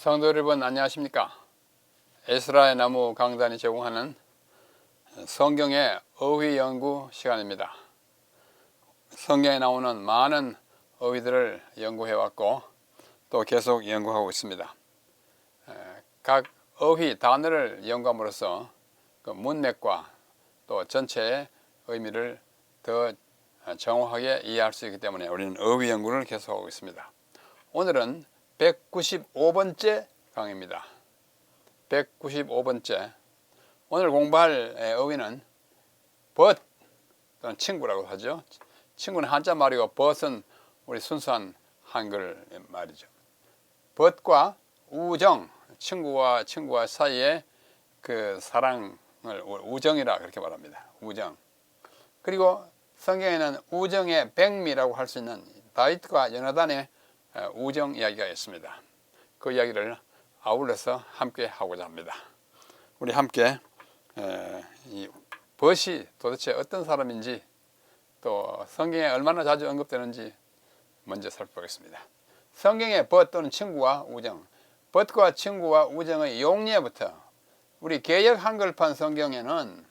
성도 여러분 안녕하십니까? 에스라의 나무 강단이 제공하는 성경의 어휘 연구 시간입니다. 성경에 나오는 많은 어휘들을 연구해 왔고 또 계속 연구하고 있습니다. 각 어휘 단어를 연구함으로써 그 문맥과 또 전체의 의미를 더 정확하게 이해할 수 있기 때문에 우리는 어휘 연구를 계속하고 있습니다. 오늘은 195번째 강의입니다. 195번째. 오늘 공부할 어휘는 벗 또는 친구라고 하죠. 친구는 한자 말이고 벗은 우리 순수한 한글 말이죠. 벗과 우정, 친구와 사이의 그 사랑을 우정이라 그렇게 말합니다. 우정. 그리고 성경에는 우정의 백미라고 할 수 있는 다윗과 요나단의 우정 이야기가 있습니다. 그 이야기를 아울러서 함께 하고자 합니다. 우리 함께 이 벗이 도대체 어떤 사람인지 또 성경에 얼마나 자주 언급되는지 먼저 살펴보겠습니다. 성경의 벗 또는 친구와 우정, 벗과 친구와 우정의 용례부터 우리 개역 한글판 성경에는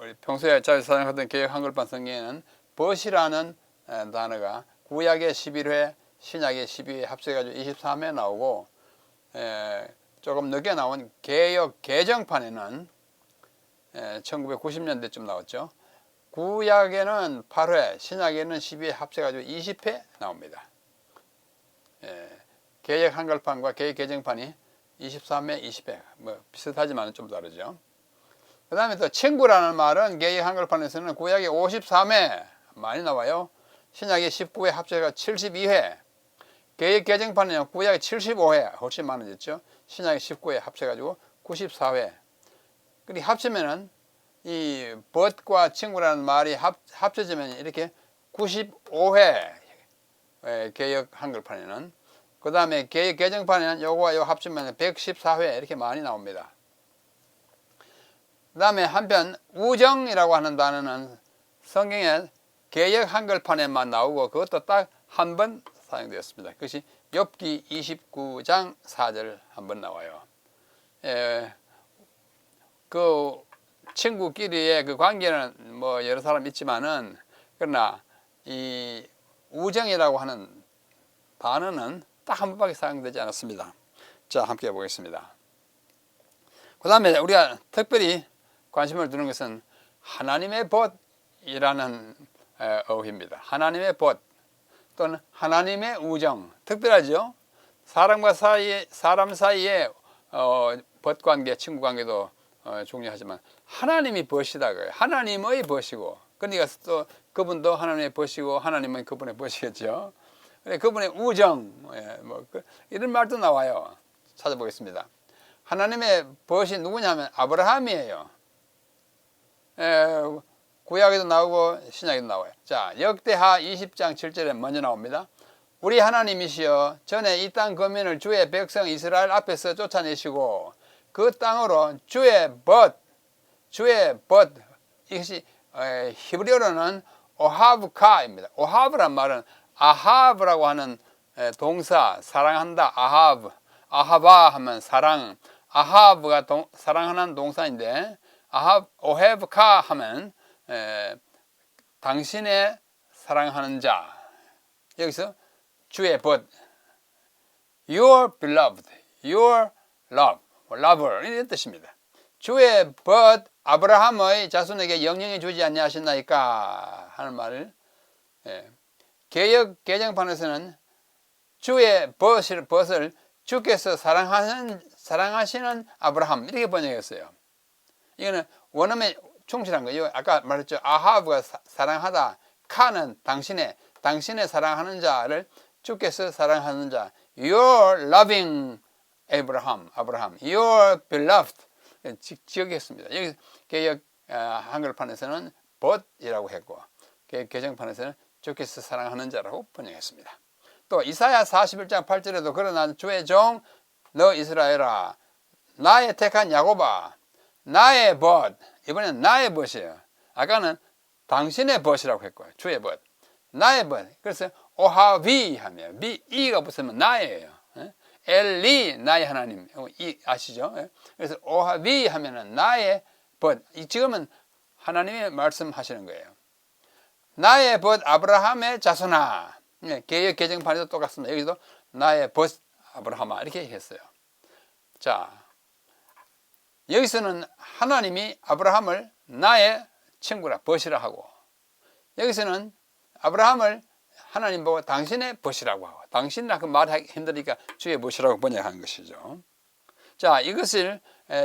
우리 평소에 잘 사용하던 개역 한글판 성경에는 벗이라는 단어가 구약의 11회 신약의 12회 합쳐가지고 23회 나오고 조금 늦게 나온 개역 개정판에는 1990년대쯤 나왔죠. 구약에는 8회 신약에는 12회 합쳐가지고 20회 나옵니다. 개역 한글판과 개역 개정판이 23회 20회 뭐 비슷하지만 좀 다르죠. 그 다음에 또 친구라는 말은 개역 한글판에서는 구약의 53회 많이 나와요. 신약의 19회 합쳐가 72회, 개역 개정판은 구약의 75회 훨씬 많아졌죠. 신약의 19회 합쳐가지고 94회. 그리고 합치면은 이 벗과 친구라는 말이 합쳐지면 이렇게 95회 개역 한글판에는, 그 다음에 개역 개정판에는 요거와 요 합치면 114회 이렇게 많이 나옵니다. 그 다음에 한편 우정이라고 하는 단어는 성경에 개역 한글판에만 나오고 그것도 딱 한 번 사용되었습니다. 그것이 욥기 29장 4절 한 번 나와요. 그 친구끼리의 그 관계는 뭐 여러 사람 있지만은 그러나 이 우정이라고 하는 단어는 딱 한 번밖에 사용되지 않았습니다. 자, 함께 해보겠습니다. 그 다음에 우리가 특별히 관심을 두는 것은 하나님의 벗이라는 어휘입니다. 하나님의 벗 또는 하나님의 우정, 특별하죠. 사람 사이의 벗관계, 친구관계도 중요하지만 하나님이 벗이다. 하나님의 벗이고, 그러니까 또 그분도 하나님의 벗이고 하나님은 그분의 벗이겠죠. 그분의 우정, 뭐 이런 말도 나와요. 찾아보겠습니다. 하나님의 벗이 누구냐면 아브라함이에요. 구약에도 나오고 신약에도 나와요. 자, 역대하 20장 7절에 먼저 나옵니다. 우리 하나님이시여 전에 이 땅 거민을 주의 백성 이스라엘 앞에서 쫓아내시고 그 땅으로 주의 벗, 이것이 히브리어로는 오하브카입니다. 오하브란 말은 아하브라고 하는 동사, 사랑한다, 아하바 하면 사랑, 아하브가 사랑하는 동사인데 오헤브카 하면 당신의 사랑하는 자, 여기서 주의 벗, your beloved, your lover 이런 뜻입니다. 주의 벗 아브라함의 자손에게 영영히 주지 아니하셨나이까 하는 말을 개역 개정판에서는 주의 벗을 주께서 사랑하시는 아브라함 이렇게 번역했어요. 이거는 원어에 충실한 거예요. 아까 말했죠. 아하브가 사랑하다. 카는 당신의 사랑하는 자를 주께서 사랑하는 자. Your loving Abraham. Your beloved. 지역했습니다. 여기 개역 한글판에서는 벗이라고 했고 개정판에서는 주께서 사랑하는 자라고 번역했습니다. 또 이사야 41장 8절에도 그러나 주의 종 너 이스라엘아 나의 택한 야곱아 나의 벗, 이번엔 나의 벗이에요. 아까는 당신의 벗이라고 했고 주의 벗, 나의 벗. 그래서 오하비 하면 이가 붙으면 나예요. 엘리 나의 하나님. 이 아시죠? 그래서 오하비 하면은 나의 벗. 지금은 하나님이 말씀하시는 거예요. 나의 벗 아브라함의 자손아. 개역 개정판에도 똑같습니다. 여기도 나의 벗 아브라함아 이렇게 했어요. 자, 여기서는 하나님이 아브라함을 나의 친구라 벗이라 하고, 여기서는 아브라함을 하나님 보고 당신의 벗이라고 하고, 당신이라고 말하기 힘드니까 주의 벗이라고 번역한 것이죠. 자, 이것을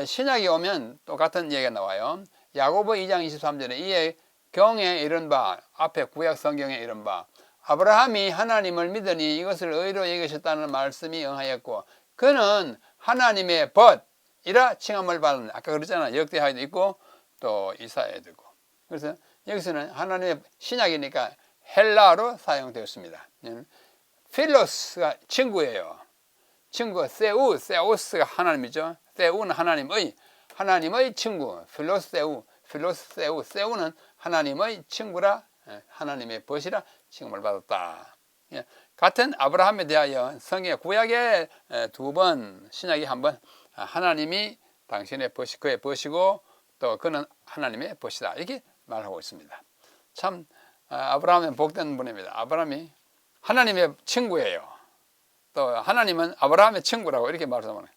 신약에 오면 똑같은 얘기가 나와요. 야고보 2장 23절에 이에 경에 이른 바, 앞에 구약 성경에 이른 바, 아브라함이 하나님을 믿으니 이것을 의로 여기셨다는 말씀이 응하였고 그는 하나님의 벗이라 칭함을 받는, 아까 그랬잖아요. 역대하에도 있고 또 이사야에도 있고. 그래서 여기서는 하나님의 신약이니까 헬라어로 사용되었습니다. 필로스가 친구예요. 친구, 세우스가 하나님이죠. 세우는 하나님의 친구. 필로세우는 하나님의 친구라, 하나님의 벗이라 칭함을 받았다. 같은 아브라함에 대하여 성경 구약에 2번, 신약에 1번 하나님이 당신의 벗이 그의 벗이고 또 그는 하나님의 벗이다 이렇게 말하고 있습니다. 참 아브라함은 복된 분입니다. 아브라함이 하나님의 친구예요. 또 하나님은 아브라함의 친구라고 이렇게 말하면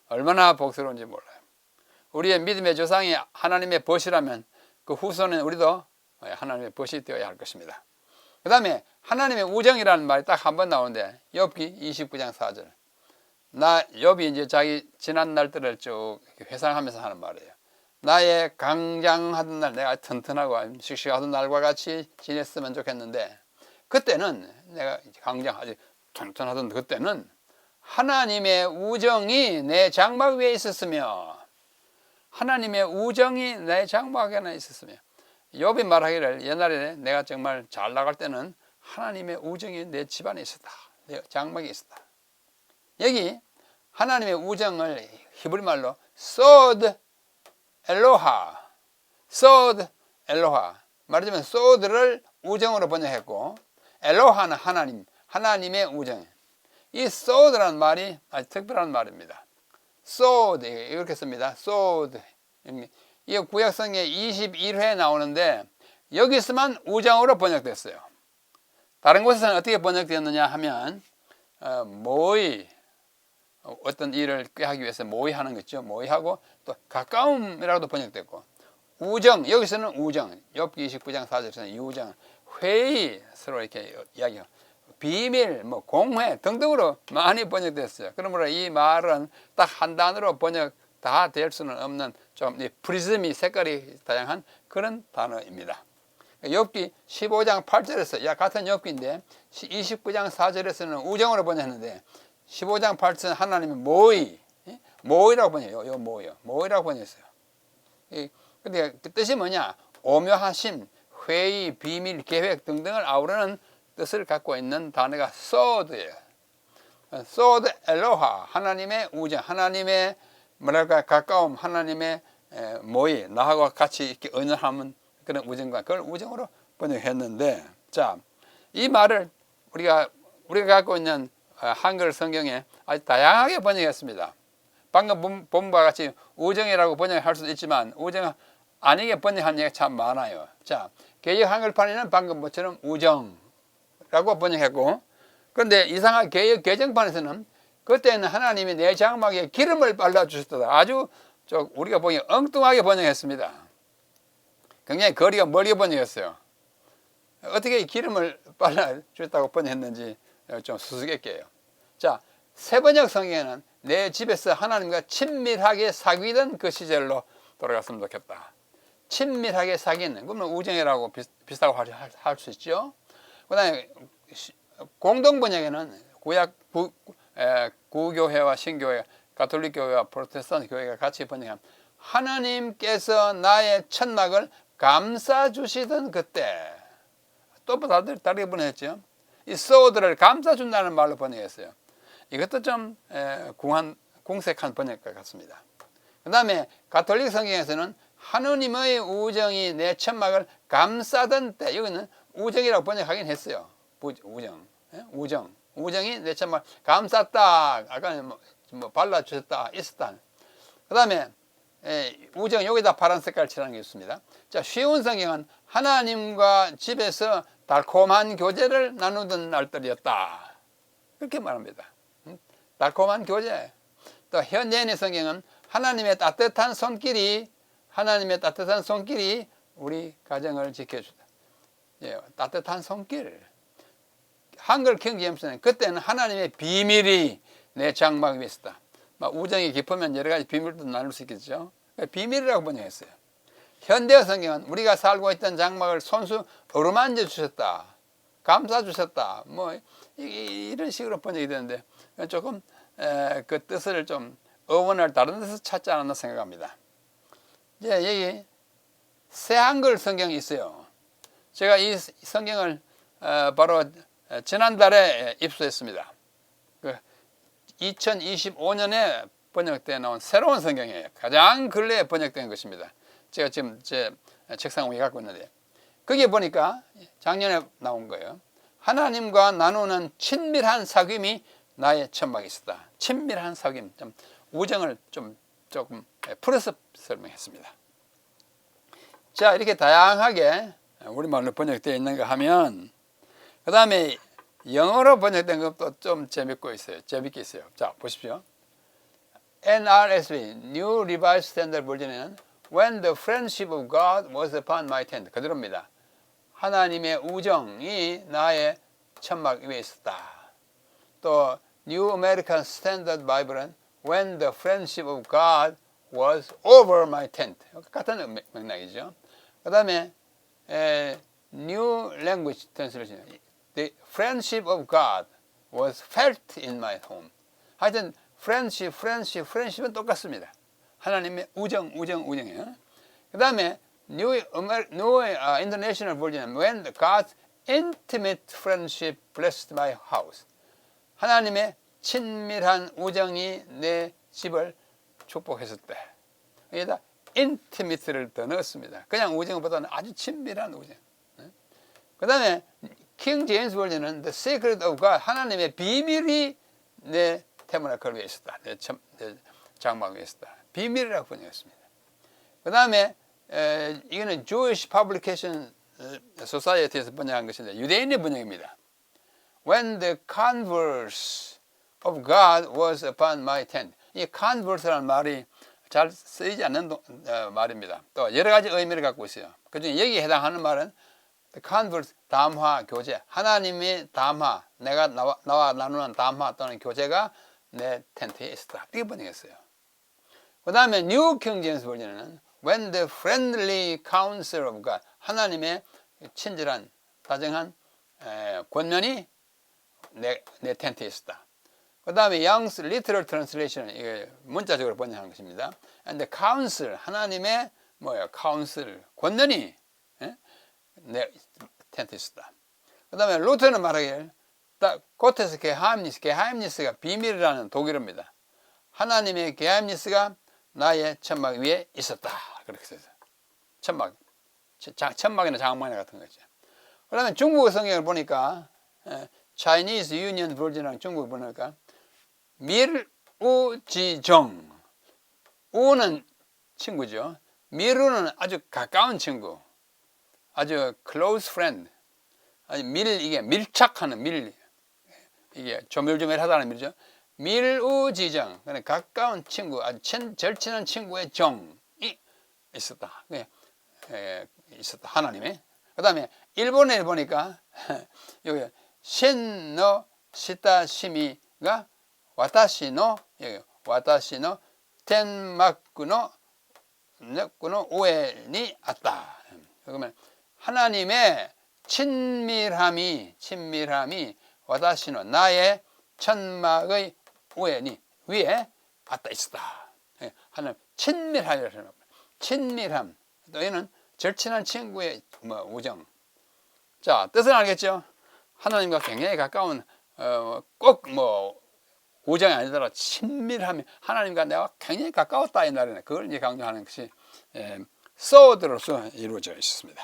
얼마나 복스러운지 몰라요. 우리의 믿음의 조상이 하나님의 벗이라면 그 후손은 우리도 하나님의 벗이 되어야 할 것입니다. 그 다음에 하나님의 우정이라는 말이 딱 한 번 나오는데 욥기 29장 4절. 욥이 이제 자기 지난 날들을 쭉 회상하면서 하는 말이에요. 나의 강장하던 날, 내가 튼튼하고 씩씩하던 날과 같이 지냈으면 좋겠는데 그때는 내가 강장하지 튼튼하던 그때는 하나님의 우정이 내 장막 위에 있었으며, 하나님의 우정이 내 장막 안에 있었으며. 욥이 말하기를 옛날에 내가 정말 잘 나갈 때는 하나님의 우정이 내 집안에 있었다. 내 장막에 있었다. 여기 하나님의 우정을 히브리말로 소드 엘로하, 말하자면 소드를 우정으로 번역했고 엘로하는 하나님의 우정. 이 소드라는 말이 아주 특별한 말입니다. 소드 이렇게 씁니다. 소드. 이 구약성에 21회 나오는데 여기서만 우정으로 번역됐어요. 다른 곳에서는 어떻게 번역되었느냐 하면 모의, 어떤 일을 꾀하기 위해서 모의하는 거죠. 모의하고 또 가까움이라고도 번역됐고, 우정, 여기서는 우정, 욥기 29장 4절에서는 이 우정, 회의, 서로 이렇게 이야기하고 비밀, 공회 등등으로 많이 번역됐어요. 그러므로 이 말은 딱 한 단어로 번역 다 될 수는 없는 좀 프리즘이 색깔이 다양한 그런 단어입니다. 욥기 15장 8절에서 같은 욥기인데 29장 4절에서는 우정으로 번역했는데 15장 8절은 하나님의 모의라고 번역해요. 모의라고 번역했어요. 근데 그 뜻이 뭐냐? 오묘하심, 회의, 비밀, 계획 등등을 아우르는 뜻을 갖고 있는 단어가 소드예요. 소드 엘로하, 하나님의 우정, 하나님의 가까움, 하나님의 모의, 나하고 같이 이렇게 언어하면 그런 우정과 그걸 우정으로 번역했는데, 자, 이 말을 우리가 갖고 있는 한글 성경에 아주 다양하게 번역했습니다. 방금 본 바와 같이 우정이라고 번역할 수도 있지만 우정 아니게 번역한 얘기가 참 많아요. 자, 개역 한글판에는 방금 것처럼 우정라고 번역했고, 그런데 이상하게 개역 개정판에서는 그때는 하나님이 내 장막에 기름을 발라주셨다. 아주 우리가 보기 엉뚱하게 번역했습니다. 굉장히 거리가 멀게 번역했어요. 어떻게 기름을 발라주셨다고 번역했는지 좀 수수께끼예요. 자, 새번역 성경에는 내 집에서 하나님과 친밀하게 사귀던 그 시절로 돌아갔으면 좋겠다. 친밀하게 사귀는, 그러면 우정이라고 비슷하고 할 수 있죠. 그 다음에 공동번역에는 구교회와 신교회, 가톨릭 교회와 프로테스탄트 교회가 같이 번역한 하나님께서 나의 천막을 감싸주시던 그때, 또 다르게 번역했죠. 이 소드를 감싸준다는 말로 번역했어요. 이것도 좀 궁색한 번역과 같습니다. 그 다음에 가톨릭 성경에서는 하느님의 우정이 내 천막을 감싸던 때, 여기는 우정이라고 번역하긴 했어요. 우정. 우정이 내 천막 감쌌다. 아까 뭐 발라주셨다. 있었다. 그 다음에 우정 여기다 파란 색깔 칠하는 게 있습니다. 자, 쉬운 성경은 하나님과 집에서 달콤한 교제를 나누던 날들이었다. 그렇게 말합니다. 달콤한 교제. 또 현대인의 성경은 하나님의 따뜻한 손길이 우리 가정을 지켜주다. 예, 따뜻한 손길. 한글 킹제임스는 그때는 하나님의 비밀이 내 장막 위에 있었다. 우정이 깊으면 여러 가지 비밀도 나눌 수 있겠죠. 비밀이라고 번역했어요. 현대 성경은 우리가 살고 있던 장막을 손수 어루만져 주셨다. 감싸 주셨다. 뭐 이런 식으로 번역이 되는데 조금 그 뜻을 좀 어원을 다른 데서 찾지 않았나 생각합니다. 이제 여기 새 한글 성경이 있어요. 제가 이 성경을 바로 지난달에 입수했습니다. 2025년에 번역되어 나온 새로운 성경이에요. 가장 근래에 번역된 것입니다. 제가 지금 제 책상 위에 갖고 있는데 거기에 보니까 작년에 나온 거예요. 하나님과 나누는 친밀한 사귐이 나의 천막이 있었다. 친밀한 사귐, 좀 우정을 조금 풀어서 설명했습니다. 자, 이렇게 다양하게 우리말로 번역되어 있는가 하면 그 다음에 영어로 번역된 것도 좀 재밌게 있어요. 자, 보십시오. NRSV, New Revised Standard Version에는 When the friendship of God was upon my tent. 그대로입니다. 하나님의 우정이 나의 천막 위에 있었다. 또 New American Standard Bible은 When the friendship of God was over my tent. 같은 맥락이죠. 그 다음에 New Language Translation, The friendship of God was felt in my home. 하여튼 friendship은 똑같습니다. 하나님의 우정이에요. 그 다음에 New International Version, When God's intimate friendship blessed my house. 하나님의 친밀한 우정이 내 집을 축복했을 때. 여기다 intimate를 더 넣었습니다. 그냥 우정보다는 아주 친밀한 우정. 그 다음에 킹 제임스 버전은 The secret of God, 하나님의 비밀이 내 태문화클 위에 있었다. 내 장막 위에 있었다. 비밀이라고 번역했습니다. 그 다음에 이거는 Jewish Publication Society에서 번역한 것인데 유대인의 번역입니다. When the converse of God was upon my tent. 이 converse라는 말이 잘 쓰이지 않는 말입니다. 또 여러 가지 의미를 갖고 있어요. 그중에 여기에 해당하는 말은 converse, 담화, 교제. 하나님의 담화, 내가 나와 나누는 담화 또는 교제가 내 텐트에 있었다. 이렇게 번역했어요. 그 다음에 New King James Version에는 When the friendly counsel of God, 하나님의 친절한, 다정한 권면이 내 텐트에 있었다. 그 다음에 Young's Literal Translation, 이게 문자적으로 번역한 것입니다. And the counsel, 하나님의 counsel, 권면이 내 텐트에 있었다. 그 다음에 루터는 말하기를 고테스 게하임니스가 비밀이라는 독일어입니다. 하나님의 게하임니스가 나의 천막 위에 있었다. 그렇게 써서 천막이나 장막이나 같은 거죠. 그 다음에 중국어 성경을 보니까 Chinese Union Version이라는 중국어 보니까 밀우지정, 우는 친구죠. 밀우는 아주 가까운 친구, 아주 close friend, 아주 이게 밀착하는 이게 조밀조밀하다는 의미죠. 밀우지정, 그러니까 가까운 친구, 아주 절친한 친구의 정이 있었다. 있었다. 하나님의. 그 다음에 일본에 보니까 여기 신노 시타시미가 와타시노 텐마쿠노 우에니 아따. 그러면 하나님의 친밀함이 와타시노 나의 천막의 우에니 위에 아따 있었다. 하나님 친밀함. 또 얘는 절친한 친구의 우정. 자, 뜻은 알겠죠? 하나님과 굉장히 가까운 꼭 우정이 아니더라 친밀함이 하나님과 내가 굉장히 가까웠다 이 말이네. 그걸 이제 강조하는 것이 소드로서 이루어져 있습니다.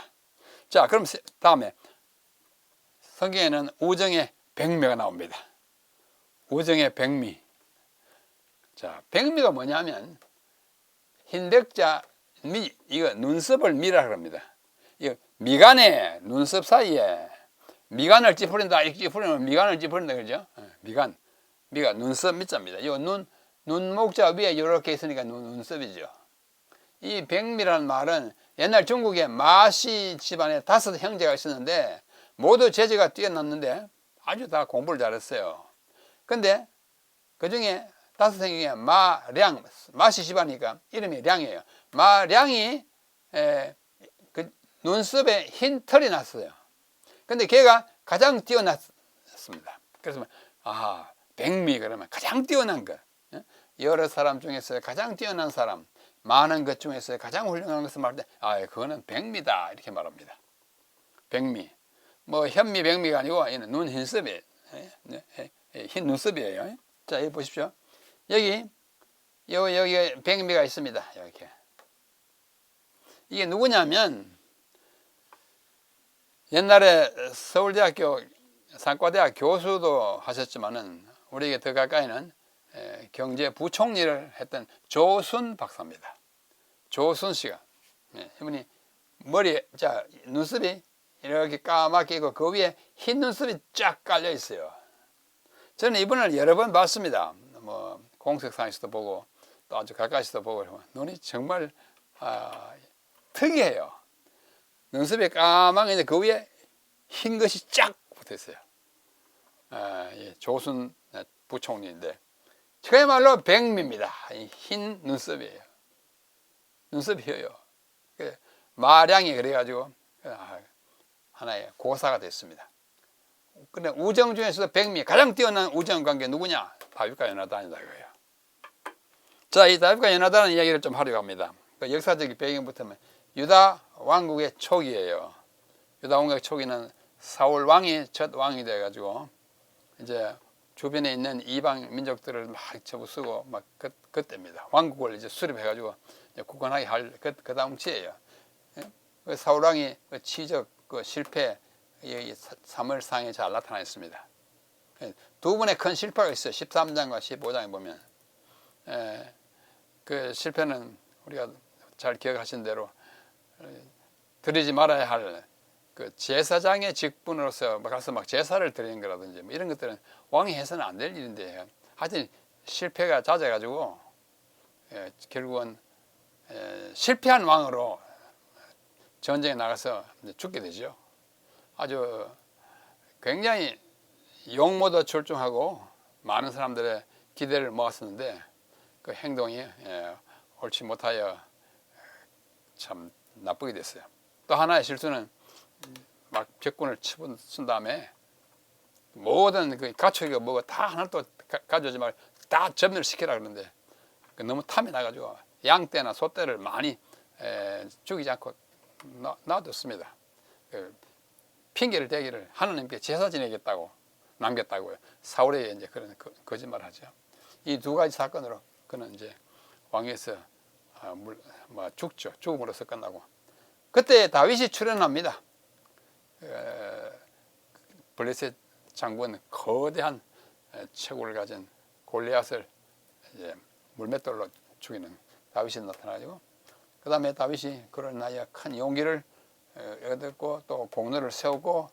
자, 그럼 다음에 성경에는 우정의 백매가 나옵니다. 우정의 백미. 자, 백미가 뭐냐면 흰백자 미, 이거 눈썹을 미라 그럽니다. 이거 미간에 눈썹 사이에 미간을 찌푸린다. 이렇게 찌푸리면 미간을 찌푸린다 그러죠. 미간, 눈썹 밑자입니다. 이 눈목자 위에 이렇게 있으니까 눈썹이죠. 이 백미라는 말은 옛날 중국에 마씨 집안에 5 형제가 있었는데 모두 재주가 뛰어났는데 아주 다 공부를 잘했어요. 근데 그 중에 5 형제 마량, 마씨 집안이니까 이름이 량이에요. 마량이 그 눈썹에 흰 털이 났어요. 근데 걔가 가장 뛰어났습니다. 그래서 백미 그러면 가장 뛰어난 것, 여러 사람 중에서 가장 뛰어난 사람, 많은 것 중에서 가장 훌륭한 것을 말할 때 그거는 백미다 이렇게 말합니다. 백미, 뭐 현미 백미가 아니고 얘는 눈 흰썹이에요. 흰 눈썹이에요. 자, 여기 보십시오. 여기 백미가 있습니다. 이렇게. 이게 누구냐면 옛날에 서울대학교 상과대학 교수도 하셨지만은 우리에게 더 가까이는 경제부총리를 했던 조순 박사입니다. 조순 씨가 이분이 눈썹이 이렇게 까맣게 있고 그 위에 흰 눈썹이 쫙 깔려 있어요. 저는 이분을 여러 번 봤습니다. 뭐 공석상에서도 보고 또 아주 가까이서도 보고 눈이 정말 특이해요. 눈썹이 까맣게 그 위에 흰 것이 쫙 붙어 있어요. 조순 부총리인데 그야말로 백미입니다. 흰 눈썹이에요. 눈썹이 휘어요. 마량이 그래가지고 하나의 고사가 됐습니다. 근데 우정 중에서도 백미 가장 뛰어난 우정 관계 누구냐? 다윗과 요나단이다 이거예요. 자, 이 다윗과 요나단의 이야기를 좀 하려고 합니다. 그 역사적인 배경부터 유다 왕국의 초기예요. 유다 왕국의 초기는 사울 왕이 첫 왕이 돼가지고 이제 주변에 있는 이방 민족들을 막 접어쓰고 막 그때입니다. 왕국을 이제 수립해가지고 이제 굳건하게 할 그 다음 치예요. 사울 왕이 그 치적 그 실패 사무엘상에 잘 나타나 있습니다. 두 번의 큰 실패가 있어요. 13장과 15장에 보면 그 실패는 우리가 잘 기억하신 대로 드리지 말아야 할 그 제사장의 직분으로서 가서 막 제사를 드리는 거라든지 뭐 이런 것들은 왕이 해서는 안 될 일인데 하여튼 실패가 잦아가지고 결국은 실패한 왕으로 전쟁에 나가서 죽게 되죠. 아주 굉장히 용모도 출중하고 많은 사람들의 기대를 모았었는데 그 행동이 옳지 못하여 참 나쁘게 됐어요. 또 하나의 실수는 막 벽군을 쓴 다음에 모든 그 가축이가 뭐가 다 하나도 가져오지 말고 다 점유를 시키라 그러는데 너무 탐이 나가지고 양떼나 소떼를 많이 죽이지 않고 놔뒀습니다. 핑계를 대기를 하나님께 제사 지내겠다고 남겼다고요. 사울에게 이제 그런 거짓말을 하죠. 이 두 가지 사건으로 그는 이제 왕위에서 죽죠. 죽음으로써 끝나고 그때 다윗이 출현합니다. 블레셋 장군 거대한 체구를 가진 골리앗을 이제 물맷돌로 죽이는 다윗이 나타나가지고 그 다음에 다윗이 그런 나이에 큰 용기를 얻었고 또 공로를 세우고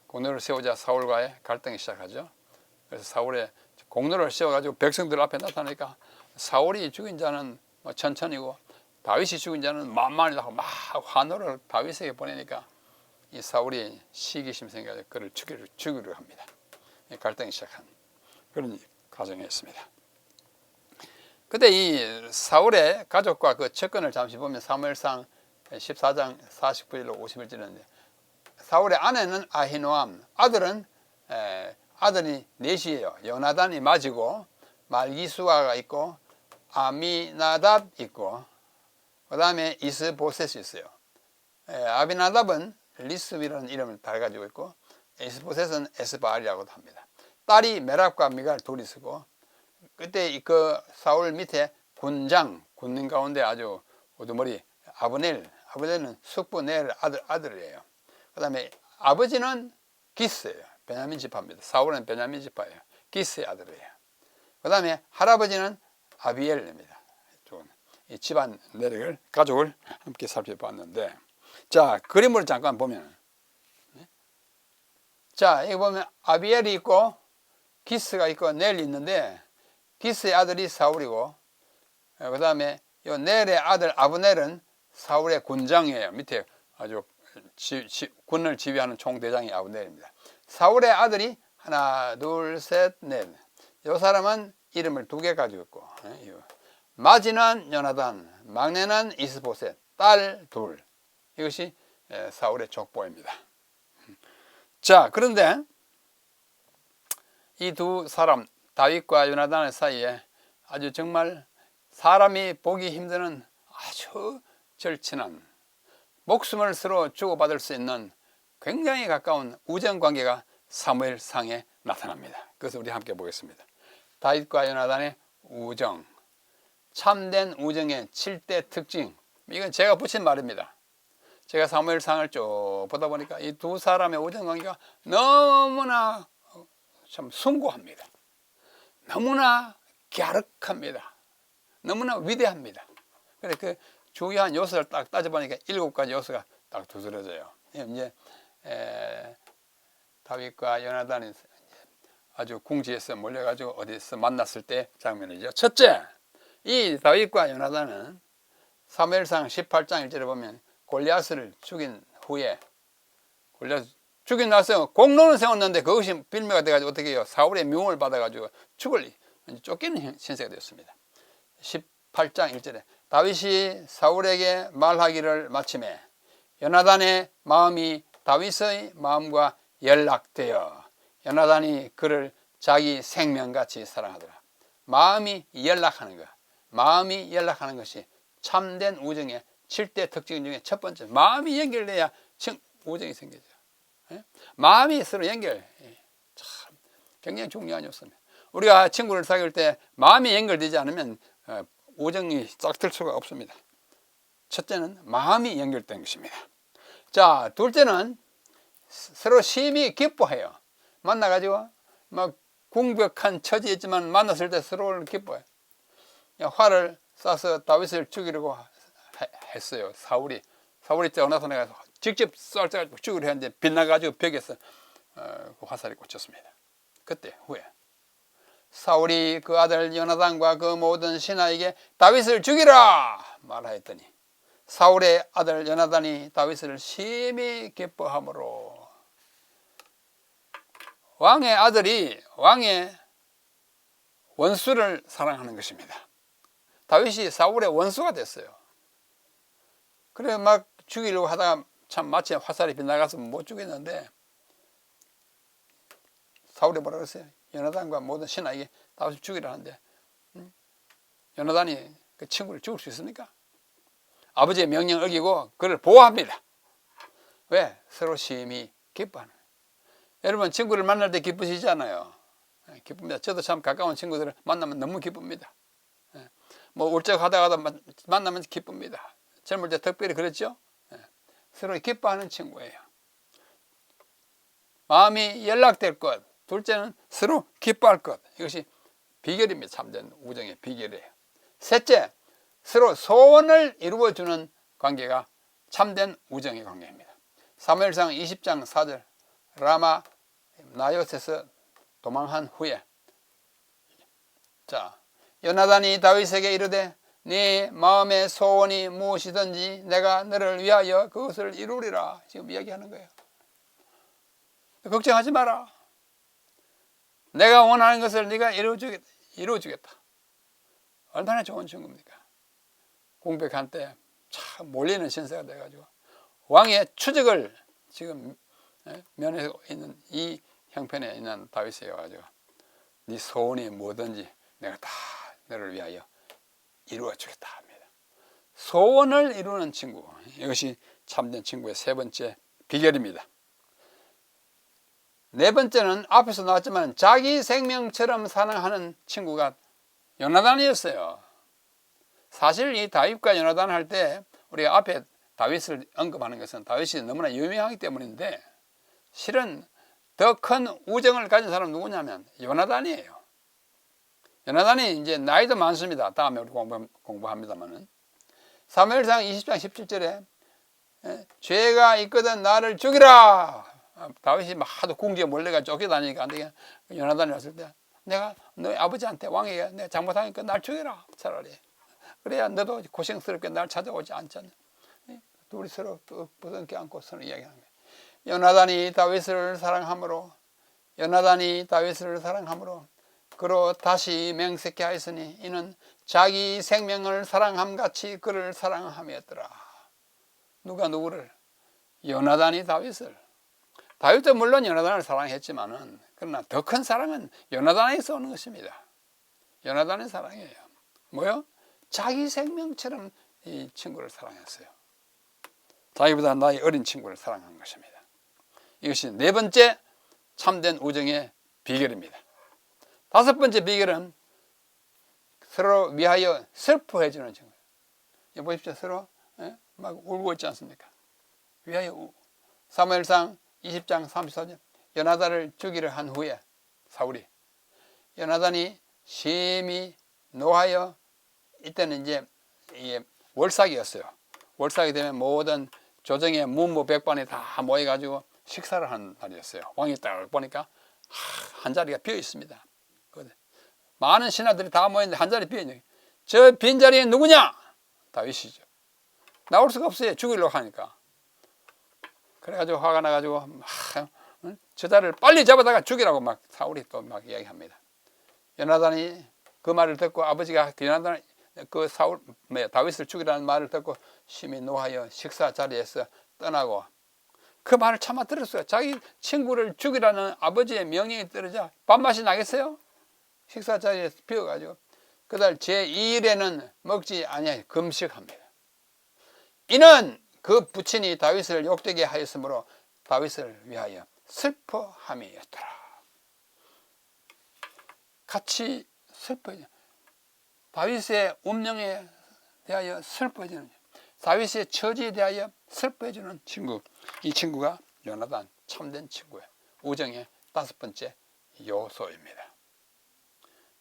공로를 세우자 사울과의 갈등이 시작하죠. 그래서 사울의 공로를 세워가지고 백성들 앞에 나타나니까 사울이 죽인 자는 천천히고 다윗이 죽인 자는 만만이라고 막 환호를 다윗에게 보내니까 이 사울이 시기심 생겨서 그를 죽이려 합니다. 갈등이 시작한 그런 과정이었습니다. 그때 이 사울의 가족과 그 접근을 잠시 보면 사무엘상 14장 49절로 51절인데 사울의 아내는 아히노암, 아들이 넷이에요. 요나단이 맞이고 말기수아가 있고 아미나답 있고 그 다음에 이스보셋이 있어요. 아비나답은 리스비라는 이름을 달가지고 있고 이스보셋은 에스바알이라고도 합니다. 딸이 메랍과 미갈 둘이 있고 그때 그 사울 밑에 군인 가운데 아주 우두머리 아브넬은 숙부 넬 아들이에요. 그 다음에 아버지는 기스예요. 베냐민 지파입니다. 사울은 베냐민 지파예요. 기스의 아들이에요. 그 다음에 할아버지는 아비엘입니다. 이 집안 내력을, 가족을 함께 살펴봤는데, 자, 그림으로 잠깐 보면, 자, 여기 보면 아비엘이 있고 기스가 있고 넬이 있는데, 기스의 아들이 사울이고, 그 다음에 요 넬의 아들 아브넬은 사울의 군장이에요. 밑에 아주 군을 지휘하는 총대장이 아브넬입니다. 사울의 아들이 하나, 둘, 셋, 넷. 요 사람은 이름을 2개 가지고 있고, 마지는 요나단, 막내는 이스보셋, 딸 둘. 이것이 사울의 족보입니다. 자, 그런데 이 두 사람, 다윗과 요나단 사이에 아주 정말 사람이 보기 힘드는 아주 절친한, 목숨을 서로 주고받을 수 있는 굉장히 가까운 우정관계가 사무엘상에 나타납니다. 그것을 우리 함께 보겠습니다. 다윗과 요나단의 우정, 참된 우정의 7대 특징. 이건 제가 붙인 말입니다. 제가 사무엘상을 쭉 보다 보니까 이 두 사람의 우정관계가 너무나 참 숭고합니다. 너무나 갸륵합니다. 너무나 위대합니다. 그래서 그 중요한 요소를 딱 따져보니까 7가지 요소가 딱 두드러져요. 이제 다윗과 요나단이 아주 궁지에서 몰려가지고 어디서 만났을 때 장면이죠. 첫째, 이 다윗과 요나단은 사무엘상 18장 1절에 보면 골리앗을 죽인 후에, 골리앗 죽인 나서 공로는 세웠는데 그것이 빌미가 돼가지고 어떻게 해요? 사울의 미움을 받아가지고 쫓기는 신세가 되었습니다. 18장 1절에 다윗이 사울에게 말하기를 마침에 요나단의 마음이 다윗의 마음과 연락되어 요나단이 그를 자기 생명같이 사랑하더라. 마음이 연락하는 것, 마음이 연락하는 것이 참된 우정의 7대 특징 중에 첫 번째. 마음이 연결돼야 우정이 생기죠. 마음이 서로 연결, 참 굉장히 중요한 요소입니다. 우리가 친구를 사귈 때 마음이 연결되지 않으면 우정이 싹틀 수가 없습니다. 첫째는 마음이 연결된 것입니다. 자, 둘째는 서로 심히 기뻐해요. 만나가지고 막 궁벽한 처지였지만 만났을 때 서로를 기뻐해요. 활을 쏴서 다윗을 죽이려고 했어요. 사울이 때 나타나서 직접 쌀 죽이려 했는데 빗나가지고 벽에서 그 화살이 꽂혔습니다. 그때 후에 사울이 그 아들 요나단과 그 모든 신하에게 다윗을 죽이라 말하였더니 사울의 아들 요나단이 다윗을 심히 기뻐함으로, 왕의 아들이 왕의 원수를 사랑하는 것입니다. 다윗이 사울의 원수가 됐어요. 그래 막 죽이려고 하다가 참 마치 화살이 빗나가서 못 죽였는데 사울이 뭐라 그랬어요? 요나단과 모든 신하에게 다윗을 죽이라 하는데 요나단이 그 친구를 죽일 수 있습니까? 아버지의 명령을 어기고 그를 보호합니다. 왜? 서로 심히 기뻐하는 거예요. 여러분 친구를 만날 때 기쁘시지 않아요? 기쁩니다. 저도 참 가까운 친구들을 만나면 너무 기쁩니다. 뭐 울적하다가도 만나면 기쁩니다. 젊을 때 특별히 그랬죠? 서로 기뻐하는 친구예요. 마음이 연락될 것. 둘째는 서로 기뻐할 것. 이것이 비결입니다. 참된 우정의 비결이에요. 셋째, 서로 소원을 이루어주는 관계가 참된 우정의 관계입니다. 사무엘상 20장 4절 라마 나요스에서 도망한 후에, 자, 요나단이 다윗에게 이르되 네 마음의 소원이 무엇이든지 내가 너를 위하여 그것을 이루리라. 지금 이야기하는 거예요. 걱정하지 마라. 내가 원하는 것을 네가 이루어주겠다. 얼마나 좋은 친구입니까? 공백한 때 참 몰리는 신세가 돼가지고 왕의 추적을 지금 면하고 있는 이 형편에 있는 다윗이 와가지고 네 소원이 뭐든지 내가 다 너를 위하여 이루어주겠다 합니다. 소원을 이루는 친구, 이것이 참된 친구의 세 번째 비결입니다. 네 번째는 앞에서 나왔지만 자기 생명처럼 사랑하는 친구가 요나단이었어요. 사실 이 다윗과 요나단 할 때 우리가 앞에 다윗을 언급하는 것은 다윗이 너무나 유명하기 때문인데, 실은 더 큰 우정을 가진 사람은 누구냐면 요나단이에요. 요나단이 이제 나이도 많습니다. 다음에 우리 공부합니다만은. 사무엘상 20장 17절에 죄가 있거든 나를 죽이라. 다윗이 막 하도 궁지에 몰래가 쫓겨다니니까 안 되게 요나단이 왔을 때 내가 너희 아버지한테 왕에게 내가 잘못하니까 날 죽여라 차라리. 그래야 너도 고생스럽게 날 찾아오지 않잖아. 둘이 서로 부둥켜 안고 서로 이야기하는 거예요. 요나단이 다윗을 사랑함으로 그로 다시 맹세케 하였으니 이는 자기 생명을 사랑함같이 그를 사랑함이었더라. 누가 누구를? 요나단이 다윗을. 다윗도 물론 요나단을 사랑했지만은 그러나 더 큰 사랑은 요나단에서 오는 것입니다. 요나단의 사랑이에요. 뭐요? 자기 생명처럼 이 친구를 사랑했어요. 자기보다 나이 어린 친구를 사랑한 것입니다. 이것이 네 번째 참된 우정의 비결입니다. 다섯 번째 비결은 서로 위하여 슬퍼해 주는 친구예요. 여기 보십시오. 서로 막 울고 있지 않습니까? 위하여 사무엘상 20장 34절 요나단을 죽이려 한 후에 사울이 요나단이 심히 노하여 이때는 이제 월삭이었어요. 월삭이 되면 모든 조정의 문무 백반이 다 모여가지고 식사를 하는 날이었어요. 왕이 딱 보니까 한 자리가 비어 있습니다. 많은 신하들이 다 모였는데 한 자리 비어 있는 저 빈자리에 누구냐? 다윗이죠. 나올 수가 없어요. 죽이려고 하니까. 그래가지고 화가 나가지고 저 자리를 빨리 잡아다가 죽이라고 막 사울이 또 막 이야기합니다. 요나단이 그 말을 듣고 아버지가 요나단 그 다윗을 죽이라는 말을 듣고 심히 노하여 식사 자리에서 떠나고 그 말을 차마 들었어요. 자기 친구를 죽이라는 아버지의 명령이 떨어져 밥맛이 나겠어요? 식사 자리에서 비워가지고 그달 제2일에는 먹지 아니하여 금식합니다. 이는 그 부친이 다윗을 욕되게 하였으므로 다윗을 위하여 슬퍼함이었더라. 같이 슬퍼해요. 다윗의 운명에 대하여 슬퍼해주는, 다윗의 처지에 대하여 슬퍼해주는 친구. 이 친구가 요나단, 참된 친구예요. 우정의 다섯 번째 요소입니다.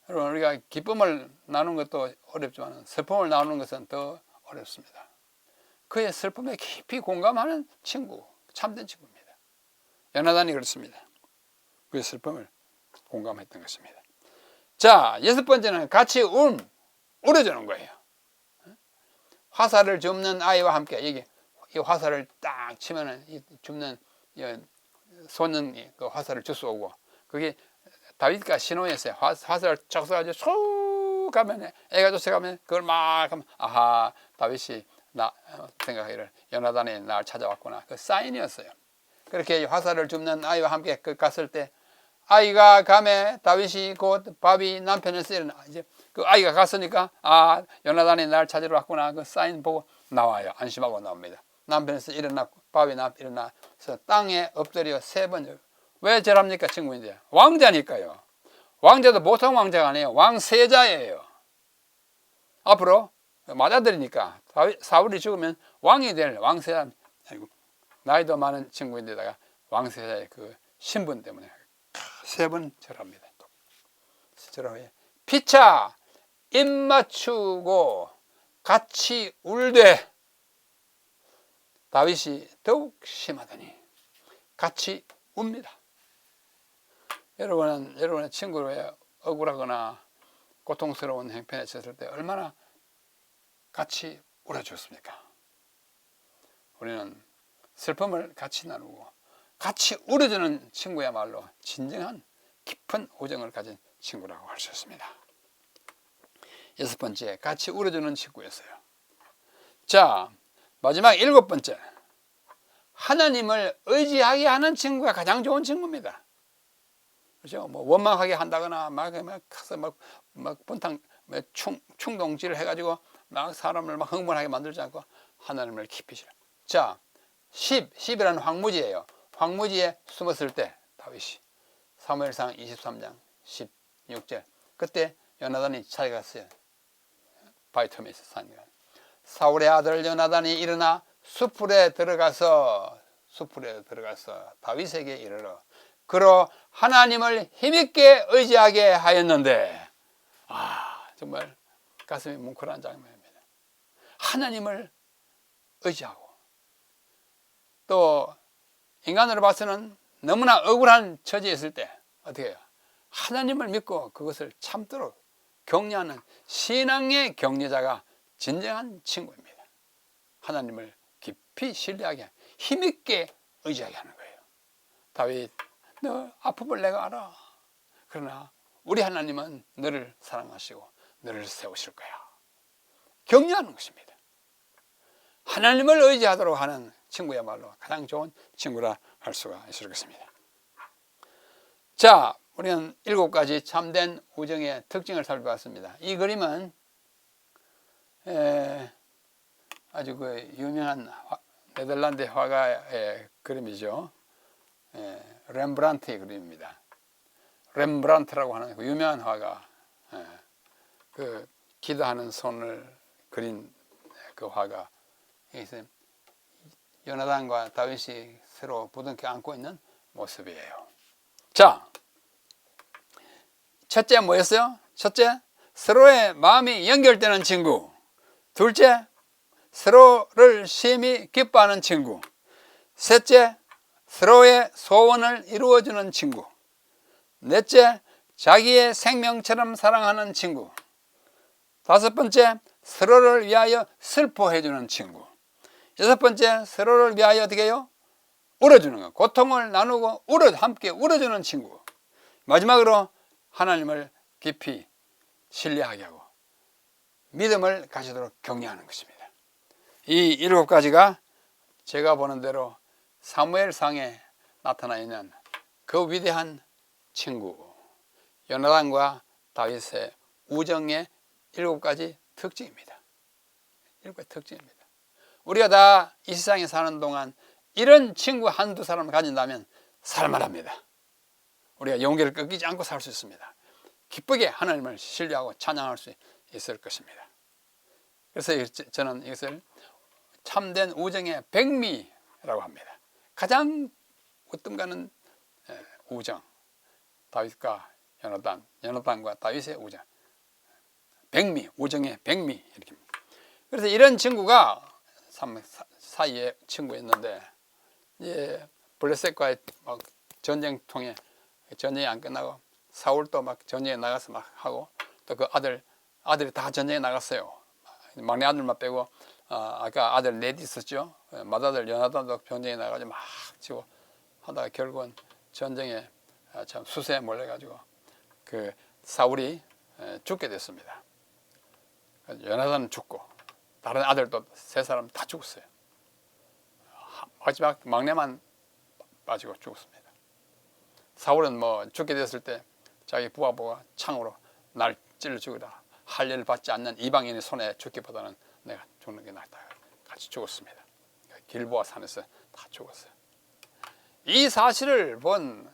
여러분, 우리가 기쁨을 나누는 것도 어렵지만 슬픔을 나누는 것은 더 어렵습니다. 그의 슬픔에 깊이 공감하는 친구, 참된 친구입니다. 요나단이 그렇습니다. 그의 슬픔을 공감했던 것입니다. 자, 여섯 번째는 같이 울어주는 거예요. 화살을 줍는 아이와 함께, 이게 이 화살을 딱 치면은 줍는 쏘는 그 화살을 주워오고, 그게 다윗과 신호였어요. 화살을 쫙 쏘가지고 쏙 가면 애가 쫓아가면 그걸 막 하면 아하, 다윗이 나 생각하기를 요나단이 날 찾아왔구나. 그 사인이었어요. 그렇게 화살을 줍는 아이와 함께 그 갔을 때 아이가 가매 다윗이 곧 밥이 남편에서 일어나. 이제 그 아이가 갔으니까 아, 요나단이 날 찾으러 왔구나. 그 사인 보고 나와요. 안심하고 나옵니다. 남편에서 일어났고 밥이 일어나서 땅에 엎드려 세 번. 왜 저랍니까? 친구인데 왕자니까요. 왕자도 보통 왕자가 아니에요. 왕세자예요. 앞으로 맏아들이니까 사울이 죽으면 왕이 될 왕세자. 나이도 많은 친구인데다가 왕세자의 그 신분 때문에 세 번 절합니다. 절하에 피차 입 맞추고 같이 울되 다윗이 더욱 심하더니 같이 웁니다. 여러분의 친구를 억울하거나 고통스러운 형편에 처했을 때 얼마나 같이 울어줬습니까? 우리는 슬픔을 같이 나누고 같이 울어주는 친구야말로 진정한 깊은 우정을 가진 친구라고 할 수 있습니다. 여섯 번째, 같이 울어주는 친구였어요. 자, 마지막 일곱 번째, 하나님을 의지하게 하는 친구가 가장 좋은 친구입니다. 그렇죠? 뭐 원망하게 한다거나 막 분탕 충동질을 해가지고 막 사람을 막 흥분하게 만들지 않고 하나님을 깊이 싫어. 자, 10이라는 황무지예요. 황무지에 숨었을 때 다윗이 사무엘상 23장 16절 그때 요나단이 찾아갔어요. 바위 틈에 있었으니까. 사울의 아들 요나단이 일어나 수풀에 들어가서 다윗에게 이르러 그로 하나님을 힘있게 의지하게 하였는데, 정말 가슴이 뭉클한 장면입니다. 하나님을 의지하고, 또 인간으로 봐서는 너무나 억울한 처지에 있을 때 어떻게 해요? 하나님을 믿고 그것을 참도록 격려하는 신앙의 격려자가 진정한 친구입니다. 하나님을 깊이 신뢰하게, 힘있게 의지하게 하는 거예요. 다윗, 너 아픔을 내가 알아. 그러나 우리 하나님은 너를 사랑하시고 너를 세우실 거야. 격려하는 것입니다. 하나님을 의지하도록 하는 친구야말로 가장 좋은 친구라 할 수가 있을 것입니다. 자, 우리는 7가지 참된 우정의 특징을 살펴봤습니다. 이 그림은 아주 유명한 네덜란드 화가의 그림이죠. 렘브란트의 그림입니다. 렘브란트라고 하는 유명한 화가, 그 기도하는 손을 그린 그 화가, 여기서 요나단과 다윗이 서로 부둥켜 안고 있는 모습이에요. 자, 첫째 뭐였어요? 첫째, 서로의 마음이 연결되는 친구. 둘째, 서로를 심히 기뻐하는 친구. 셋째, 서로의 소원을 이루어주는 친구. 넷째, 자기의 생명처럼 사랑하는 친구. 다섯 번째, 서로를 위하여 슬퍼해주는 친구. 여섯 번째, 서로를 위하여 어떻게 해요? 울어주는 것. 고통을 나누고 함께 울어주는 친구. 마지막으로 하나님을 깊이 신뢰하게 하고 믿음을 가지도록 격려하는 것입니다. 이 7가지가 제가 보는 대로 사무엘상에 나타나 있는 그 위대한 친구 요나단과 다윗의 우정의 7가지 특징입니다. 7가지 특징입니다. 우리가 다 이 세상에 사는 동안 이런 친구 한두 사람을 가진다면 살만합니다. 우리가 용기를 꺾이지 않고 살 수 있습니다. 기쁘게 하나님을 신뢰하고 찬양할 수 있을 것입니다. 그래서 저는 이것을 참된 우정의 백미라고 합니다. 가장 웃음 가는 우정, 다윗과 요나단과 다윗의 우정, 백미, 우정의 백미 이렇게. 그래서 이런 친구가 사이에 친구였는데, 블레셋과의 전쟁 통해 전쟁이 안 끝나고 사울도 막 전쟁에 나가서 막 하고, 또 그 아들이 다 전쟁에 나갔어요. 막내 아들만 빼고. 아까 아들 넷 있었죠. 맏아들 요나단도 전쟁에 나가지고 막 치고 하다가 결국은 전쟁에 참 수세에 몰려가지고 그 사울이 죽게 됐습니다. 요나단은 죽고 다른 아들도 3사람 다 죽었어요. 마지막 막내만 빠지고 죽었습니다. 사울은 뭐 죽게 됐을 때 자기 부하보가 창으로 날 찔러 죽이다, 할례를 받지 않는 이방인의 손에 죽기보다는 내가 죽는 게 낫다, 같이 죽었습니다. 길보아 산에서 다 죽었어요. 이 사실을 본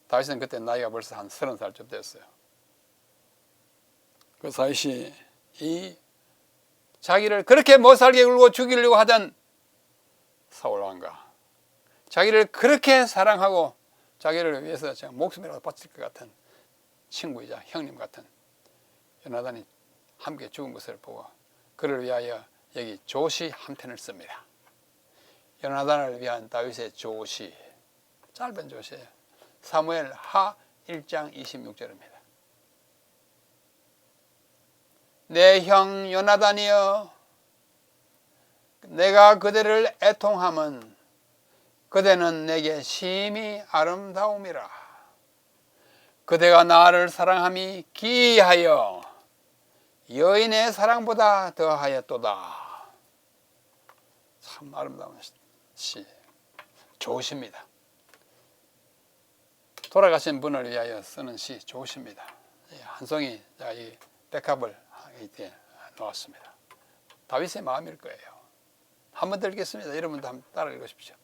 다윗은 그때 나이가 벌써 한 30살쯤 됐어요. 그 다윗이 이 자기를 그렇게 못살게 굴고 죽이려고 하던 사울왕과, 자기를 그렇게 사랑하고 자기를 위해서 목숨이라도 바칠 것 같은 친구이자 형님 같은 요나단이 함께 죽은 것을 보고 그를 위하여 여기 조시 한 편을 씁니다. 요나단을 위한 다윗의 조시, 짧은 조시예요. 사무엘 하 1장 26절입니다. 내 형 요나단이여, 내가 그대를 애통함은 그대는 내게 심히 아름다움이라. 그대가 나를 사랑함이 기이하여 여인의 사랑보다 더하였도다. 참 아름다운 시, 조시입니다. 돌아가신 분을 위하여 쓰는 시, 조시입니다. 한 송이 이 백합을 이때 놓았습니다. 다윗의 마음일 거예요. 한번 더 읽겠습니다. 여러분도 한번 따라 읽으십시오.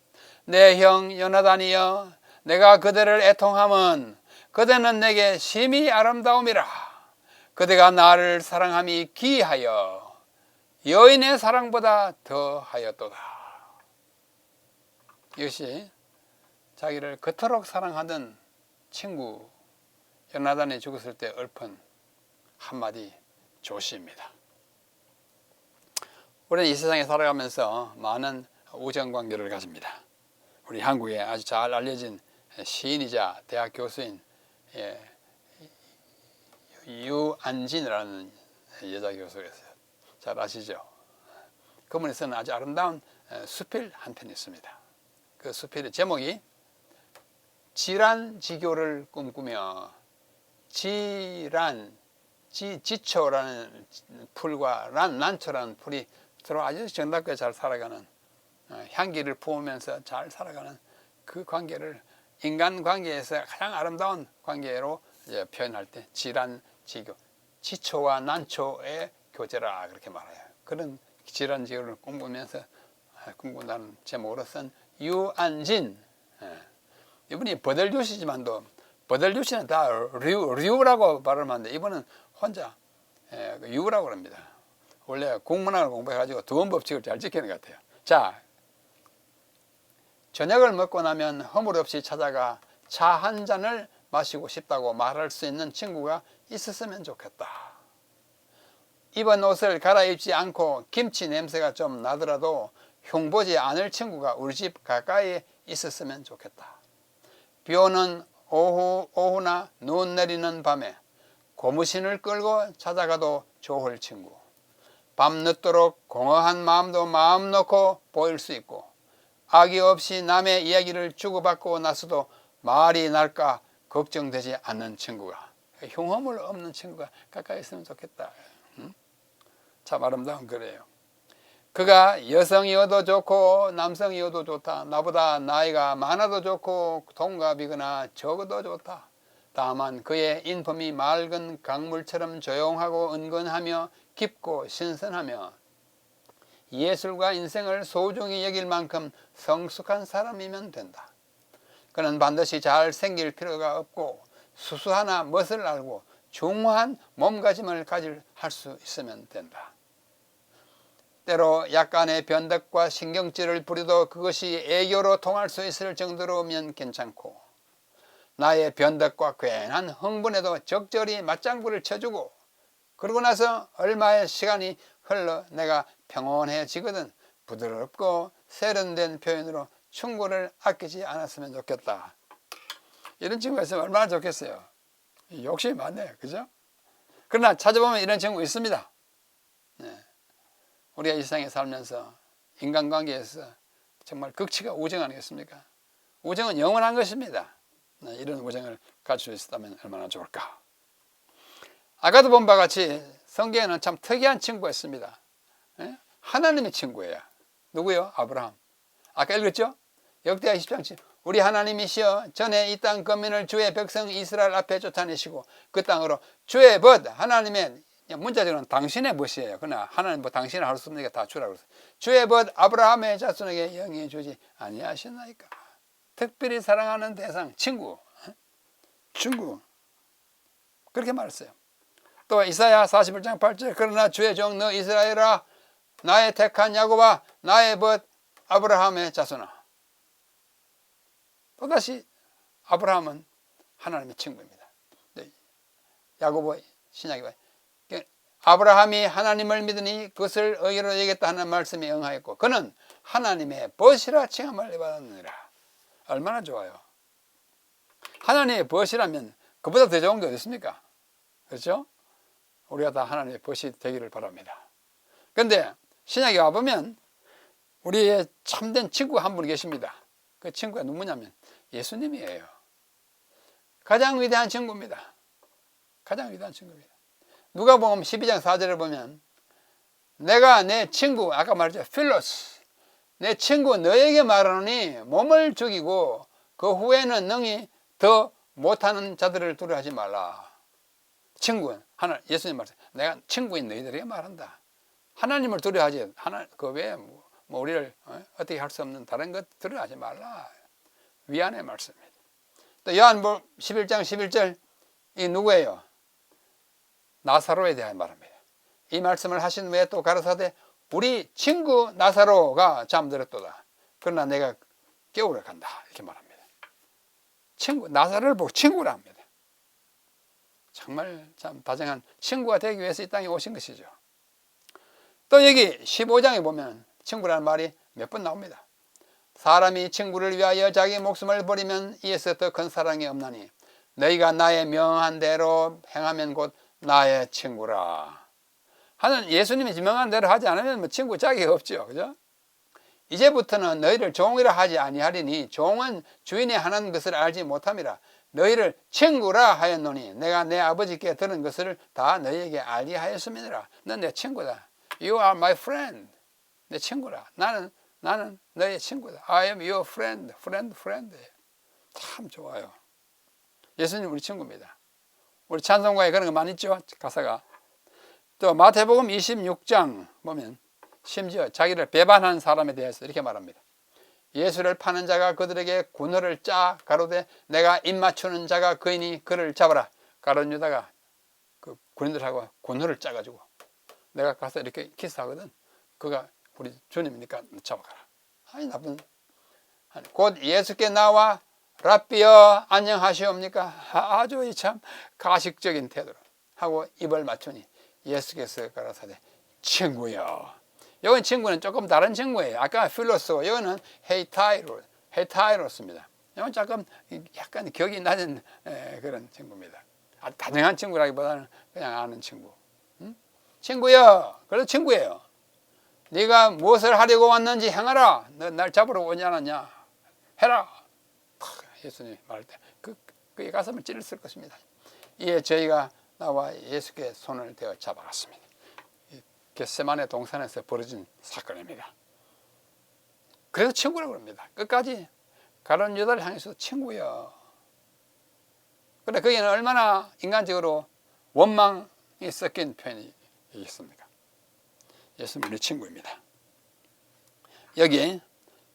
내 형 요나단이여, 내가 그대를 애통함은 그대는 내게 심히 아름다움이라. 그대가 나를 사랑함이 기이하여 여인의 사랑보다 더하였도다. 이것이 자기를 그토록 사랑하던 친구 요나단이 죽었을 때 읊은 한마디 조시입니다. 우리는 이 세상에 살아가면서 많은 우정관계를 가집니다. 우리 한국에 아주 잘 알려진 시인이자 대학 교수인 유안진이라는 여자 교수가 있어요. 잘 아시죠? 그분이 쓰는 아주 아름다운 수필 한 편 있습니다. 그 수필의 제목이 지란지교를 꿈꾸며 지초라는 풀과 난초라는 풀이 서로 아주 정답게 잘 살아가는 향기를 품으면서 잘 살아가는 그 관계를 인간관계에서 가장 아름다운 관계로 이제 표현할 때 지란지교, 지초와 난초의 교제라 그렇게 말해요. 그런 지란지교를 꿈꾼다는 제목으로 쓴 유안진. 이분이 버들교시지만도 버들교시는 다 류라고 발음하는데 이분은 혼자 유라고 합니다. 원래 국문학을 공부해가지고 두원법칙을 잘 지키는 것 같아요. 자, 저녁을 먹고 나면 허물 없이 찾아가 차 한 잔을 마시고 싶다고 말할 수 있는 친구가 있었으면 좋겠다. 입은 옷을 갈아입지 않고 김치 냄새가 좀 나더라도 흉보지 않을 친구가 우리 집 가까이에 있었으면 좋겠다. 비 오는 오후나 눈 내리는 밤에 고무신을 끌고 찾아가도 좋을 친구. 밤늦도록 공허한 마음도 마음 놓고 보일 수 있고 악의 없이 남의 이야기를 주고받고 나서도 말이 날까 걱정되지 않는 친구가, 흉허물 없는 친구가 가까이 있으면 좋겠다. 참 아름다운 글이에요. 그가 여성이어도 좋고 남성이어도 좋다. 나보다 나이가 많아도 좋고 동갑이거나 적어도 좋다. 다만 그의 인품이 맑은 강물처럼 조용하고 은근하며 깊고 신선하며 예술과 인생을 소중히 여길 만큼 성숙한 사람이면 된다. 그는 반드시 잘 생길 필요가 없고 수수하나 멋을 알고 중후한 몸가짐을 할 수 있으면 된다. 때로 약간의 변덕과 신경질을 부려도 그것이 애교로 통할 수 있을 정도로면 괜찮고 나의 변덕과 괜한 흥분에도 적절히 맞장구를 쳐주고 그러고 나서 얼마의 시간이 흘러 내가 평온해지거든 부드럽고 세련된 표현으로 충고를 아끼지 않았으면 좋겠다. 이런 친구가 있으면 얼마나 좋겠어요. 욕심이 많네요. 그죠? 그러나 찾아보면 이런 친구 있습니다. 네. 우리가 이 세상에 살면서 인간관계에서 정말 극치가 우정 아니겠습니까? 우정은 영원한 것입니다. 네, 이런 우정을 가질 수 있다면 얼마나 좋을까. 아까도 본 바와 같이 성경에는 참 특이한 친구가 있습니다. 네? 하나님의 친구예요. 누구요? 아브라함. 아까 읽었죠? 역대하 20장 우리 하나님이시여 전에 이 땅 거민을 주의 백성 이스라엘 앞에 쫓아내시고 그 땅으로 주의 벗 하나님의 문자적으로는 당신의 벗이에요. 그러나 하나님 뭐 당신을 할 수 없으니까 다 주라고 그랬어요. 주의 벗 아브라함의 자손에게 영이 주지 아니하셨나이까. 특별히 사랑하는 대상 친구 그렇게 말했어요. 또 이사야 41장 8절 그러나 주의 종 너 이스라엘아 나의 택한 야곱아 나의 벗 아브라함의 자손아. 또다시 아브라함은 하나님의 친구입니다. 야고보 신약에 봐요. 아브라함이 하나님을 믿으니 그것을 의로 여기겠다 하는 말씀에 응하였고 그는 하나님의 벗이라 칭함을 받았느니라. 얼마나 좋아요. 하나님의 벗이라면 그보다 더 좋은 게 어디 있습니까? 그렇죠? 우리가 다 하나님의 벗이 되기를 바랍니다. 그런데 신약에 와보면 우리의 참된 친구가 한 분이 계십니다. 그 친구가 누구냐면 예수님이에요. 가장 위대한 친구입니다. 가장 위대한 친구입니다. 누가복음 12장 4절을 보면 내가 내 친구 아까 말했죠. 필로스 내 친구 너에게 말하노니 몸을 죽이고 그 후에는 능히 더 못하는 자들을 두려워하지 말라. 친구는 예수님 말씀 내가 친구인 너희들에게 말한다. 하나님을 두려워하지 그 외에 뭐 우리를 어떻게 할 수 없는 다른 것 두려워하지 말라. 위안의 말씀입니다. 또 요한복음 11장 11절 이 누구예요? 나사로에 대한 말입니다. 이 말씀을 하신 후에 또 가라사대 우리 친구 나사로가 잠들었도다. 그러나 내가 깨우러 간다. 이렇게 말합니다. 나사로를 보고 친구라 합니다. 정말 참 다정한 친구가 되기 위해서 이 땅에 오신 것이죠. 또 여기 15장에 보면 친구라는 말이 몇 번 나옵니다. 사람이 친구를 위하여 자기 목숨을 버리면 이에서 더 큰 사랑이 없나니 너희가 나의 명한 대로 행하면 곧 나의 친구라 하는, 예수님이 명한 대로 하지 않으면 뭐 친구 짝이 없죠. 그죠? 이제부터는 너희를 종이라 하지 아니하리니 종은 주인이 하는 것을 알지 못함이라. 너희를 친구라 하였노니 내가 내 아버지께 들은 것을 다 너희에게 알게 하였음이니라. 넌 내 친구다. You are my friend. 내 친구라. 나는 너의 친구다. I am your friend. friend. 참 좋아요. 예수님 우리 친구입니다. 우리 찬송가에 그런 거 많이 있죠. 가사가. 또 마태복음 26장 보면 심지어 자기를 배반한 사람에 대해서 이렇게 말합니다. 예수를 파는 자가 그들에게 군호를 짜 가로되 내가 입맞추는 자가 그이니 그를 잡아라. 가룟 유다가 그 군인들하고 군호를 짜가지고 내가 가서 이렇게 키스하거든. 그가 우리 주님이니까 잡아가라. 아니 나쁜. 곧 예수께 나와 랍비여 안녕하시옵니까? 아주 참 가식적인 태도로 하고 입을 맞추니 예수께서 가라사대 친구여. 여기 친구는 조금 다른 친구예요. 아까 필로소, 여기는 헤이타이로스입니다. 이건 조금 약간 격이 낮은 그런 친구입니다. 다정한 친구라기보다는 그냥 아는 친구. 응? 친구여. 그래도 친구예요. 네가 무엇을 하려고 왔는지 행하라. 너 날 잡으러 오지 않았냐? 해라. 예수님이 말할 때 그의 가슴을 찔렀을 것입니다. 이에 저희가 나와 예수께 손을 대어 잡아갔습니다. 겟세마네 동산에서 벌어진 사건입니다. 그래서 친구라고 합니다. 끝까지 가룟 유다를 향해서 친구여. 그런데 거기는 얼마나 인간적으로 원망이 섞인 표현이겠습니까? 예수는 우리 친구입니다. 여기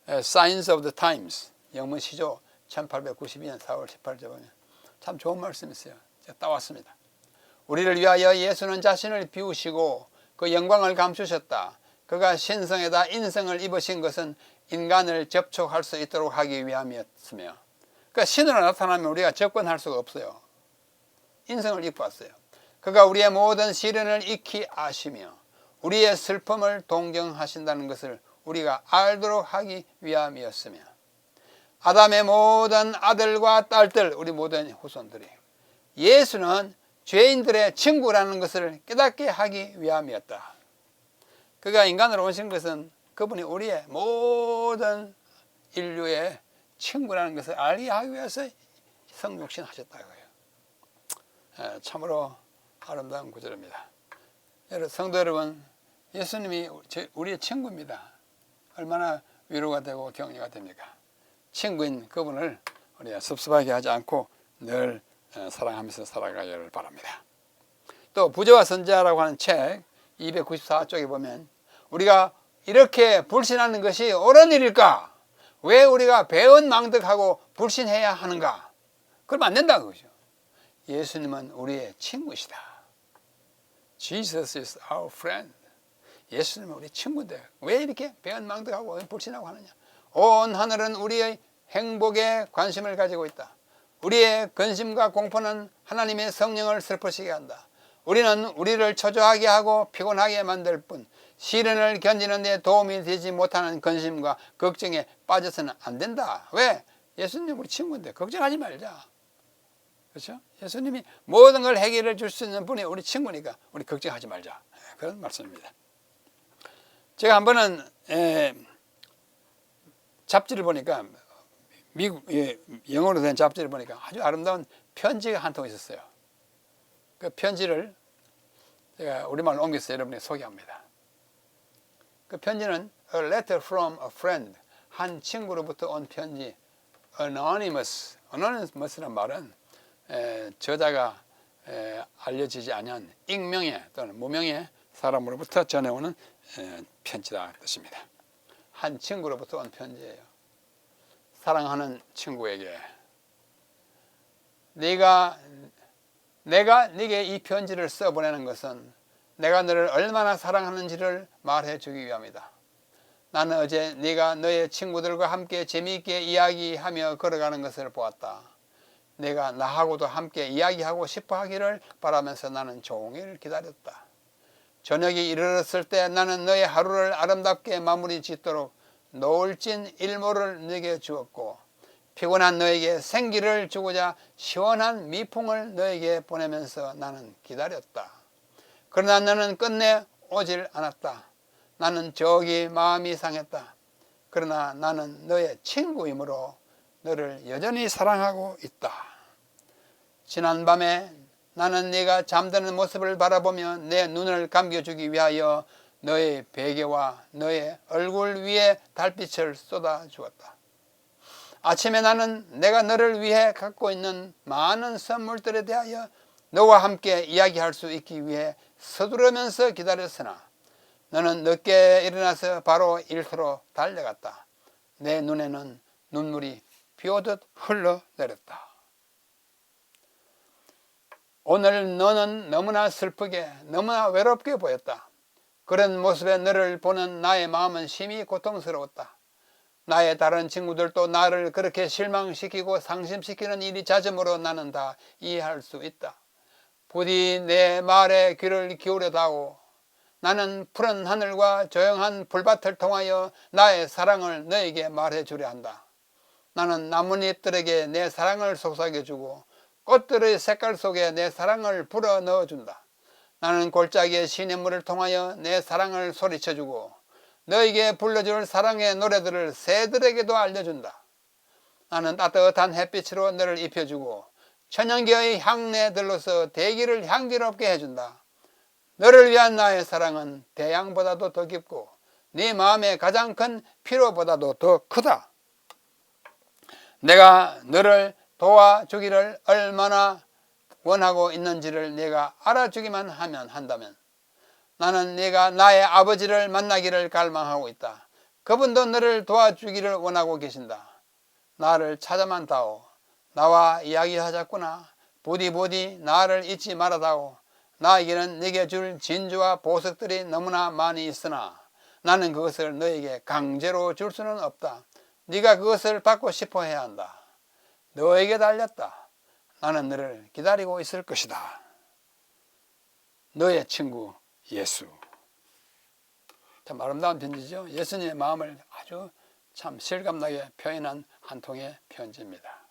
Signs of the Times 영문 시조 1892년 4월 18일 보면 참 좋은 말씀이 있어요. 제가 따왔습니다. 우리를 위하여 예수는 자신을 비우시고 그 영광을 감추셨다. 그가 신성에다 인성을 입으신 것은 인간을 접촉할 수 있도록 하기 위함이었으며, 그러니까 신으로 나타나면 우리가 접근할 수가 없어요. 인성을 입고 왔어요. 그가 우리의 모든 시련을 익히 아시며 우리의 슬픔을 동정하신다는 것을 우리가 알도록 하기 위함이었으며, 아담의 모든 아들과 딸들, 우리 모든 후손들이 예수는 죄인들의 친구라는 것을 깨닫게 하기 위함이었다. 그가 인간으로 오신 것은 그분이 우리의 모든 인류의 친구라는 것을 알게 하기 위해서 성육신하셨다고요. 참으로 아름다운 구절입니다. 성도 여러분, 예수님이 우리의 친구입니다. 얼마나 위로가 되고 격려가 됩니까? 친구인 그분을 우리가 섭섭하게 하지 않고 늘 사랑하면서 살아가기를 바랍니다. 또 부조와 선지자라고 하는 책 294쪽에 보면 우리가 이렇게 불신하는 것이 옳은 일일까? 왜 우리가 배은망덕하고 불신해야 하는가? 그러면 안 된다는 거죠. 예수님은 우리의 친구시다. Jesus is our friend. 예수님은 우리 친구인데 왜 이렇게 배은망덕하고 불신하고 하느냐? 온 하늘은 우리의 행복에 관심을 가지고 있다. 우리의 근심과 공포는 하나님의 성령을 슬프시게 한다. 우리는 우리를 초조하게 하고 피곤하게 만들 뿐 시련을 견디는 데 도움이 되지 못하는 근심과 걱정에 빠져서는 안 된다. 왜? 예수님 우리 친구인데 걱정하지 말자. 그렇죠? 예수님이 모든 걸 해결해 줄 수 있는 분이 우리 친구니까 우리 걱정하지 말자. 그런 말씀입니다. 제가 한 번은 잡지를 보니까 미국 영어로 된 잡지를 보니까 아주 아름다운 편지가 한 통 있었어요. 그 편지를 제가 우리말로 옮겨서 여러분에게 소개합니다. 그 편지는 A letter from a friend, 한 친구로부터 온 편지. Anonymous란 말은 저자가 알려지지 않은 익명의 또는 무명의 사람으로부터 전해오는 편지다 뜻입니다. 한 친구로부터 온 편지예요. 사랑하는 친구에게 내가 네게 이 편지를 써보내는 것은 내가 너를 얼마나 사랑하는지를 말해주기 위함이다. 나는 어제 네가 너의 친구들과 함께 재미있게 이야기하며 걸어가는 것을 보았다. 내가 나하고도 함께 이야기하고 싶어 하기를 바라면서 나는 종일 기다렸다. 저녁이 이르렀을 때 나는 너의 하루를 아름답게 마무리 짓도록 노을진 일몰을 내게 주었고 피곤한 너에게 생기를 주고자 시원한 미풍을 너에게 보내면서 나는 기다렸다. 그러나 너는 끝내 오질 않았다. 나는 저기 마음이 상했다. 그러나 나는 너의 친구이므로 너를 여전히 사랑하고 있다. 지난밤에 나는 네가 잠드는 모습을 바라보며 내 눈을 감겨주기 위하여 너의 베개와 너의 얼굴 위에 달빛을 쏟아 주었다. 아침에 나는 내가 너를 위해 갖고 있는 많은 선물들에 대하여 너와 함께 이야기할 수 있기 위해 서두르면서 기다렸으나 너는 늦게 일어나서 바로 일터로 달려갔다. 내 눈에는 눈물이 비오듯 흘러내렸다. 오늘 너는 너무나 슬프게 너무나 외롭게 보였다. 그런 모습에 너를 보는 나의 마음은 심히 고통스러웠다. 나의 다른 친구들도 나를 그렇게 실망시키고 상심시키는 일이 잦으므로 나는 다 이해할 수 있다. 부디 내 말에 귀를 기울여다오. 나는 푸른 하늘과 조용한 풀밭을 통하여 나의 사랑을 너에게 말해주려 한다. 나는 나뭇잎들에게 내 사랑을 속삭여주고 꽃들의 색깔 속에 내 사랑을 불어 넣어준다. 나는 골짜기의 시냇물을 통하여 내 사랑을 소리쳐주고 너에게 불러줄 사랑의 노래들을 새들에게도 알려준다. 나는 따뜻한 햇빛으로 너를 입혀주고 천연기의 향내들로서 대기를 향기롭게 해준다. 너를 위한 나의 사랑은 태양보다도 더 깊고 네 마음의 가장 큰 피로보다도 더 크다. 내가 너를 도와주기를 얼마나 원하고 있는지를 내가 알아주기만 하면 한다면 나는 네가 나의 아버지를 만나기를 갈망하고 있다. 그분도 너를 도와주기를 원하고 계신다. 나를 찾아만 다오. 나와 이야기하자꾸나. 부디 나를 잊지 말아다오. 나에게는 네게 줄 진주와 보석들이 너무나 많이 있으나 나는 그것을 너에게 강제로 줄 수는 없다. 네가 그것을 받고 싶어 해야 한다. 너에게 달렸다. 나는 너를 기다리고 있을 것이다. 너의 친구 예수. 참 아름다운 편지죠. 예수님의 마음을 아주 참 실감나게 표현한 한 통의 편지입니다.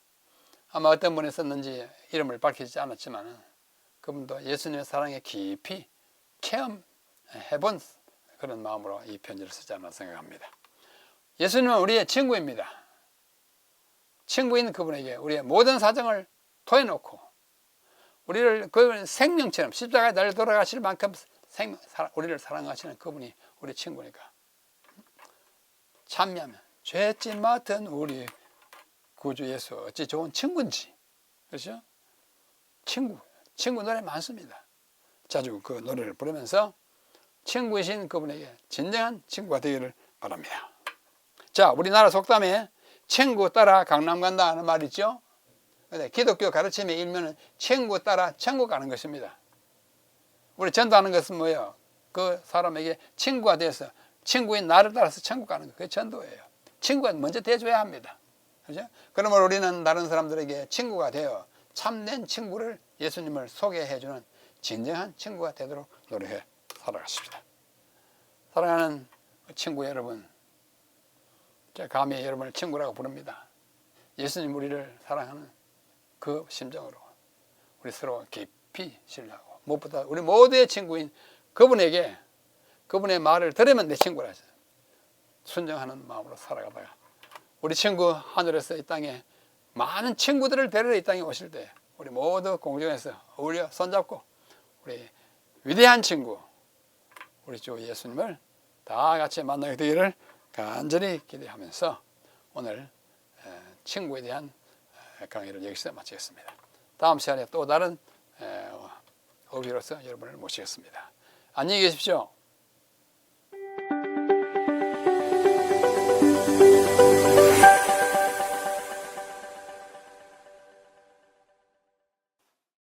아마 어떤 분이 썼는지 이름을 밝히지 않았지만 그분도 예수님의 사랑에 깊이 체험해본 그런 마음으로 이 편지를 쓰지 않나 생각합니다. 예수님은 우리의 친구입니다. 친구인 그분에게 우리의 모든 사정을 토해놓고 우리를 그 생명처럼 십자가에 달려 돌아가실 만큼 우리를 사랑하시는 그분이 우리 친구니까 참여하면 죄짐 맡은 우리 구주 예수 어찌 좋은 친구인지. 그렇죠? 친구 노래 많습니다. 자주 그 노래를 부르면서 친구이신 그분에게 진정한 친구가 되기를 바랍니다. 자, 우리나라 속담에 친구 따라 강남 간다 하는 말 있죠? 근데 기독교 가르침의 일면은 친구 따라 천국 가는 것입니다. 우리 전도하는 것은 뭐예요? 그 사람에게 친구가 돼서 친구인 나를 따라서 천국 가는 거. 그게 전도예요. 친구가 먼저 돼줘야 합니다. 그죠? 그러므로 우리는 다른 사람들에게 친구가 되어 참된 친구를 예수님을 소개해주는 진정한 친구가 되도록 노력해 살아가십시다. 사랑하는 친구 여러분, 제가 감히 여러분을 친구라고 부릅니다. 예수님 우리를 사랑하는 그 심정으로 우리 서로 깊이 신뢰하고 무엇보다 우리 모두의 친구인 그분에게 그분의 말을 들으면 내 친구라 하죠. 순종하는 마음으로 살아가다가 우리 친구 하늘에서 이 땅에 많은 친구들을 데리러 이 땅에 오실 때 우리 모두 공중에서 어울려 손잡고 우리 위대한 친구 우리 주 예수님을 다 같이 만나게 되기를 간절히 기대하면서 오늘 친구에 대한 강의를 여기서 마치겠습니다. 다음 시간에 또 다른 어휘로서 여러분을 모시겠습니다. 안녕히 계십시오.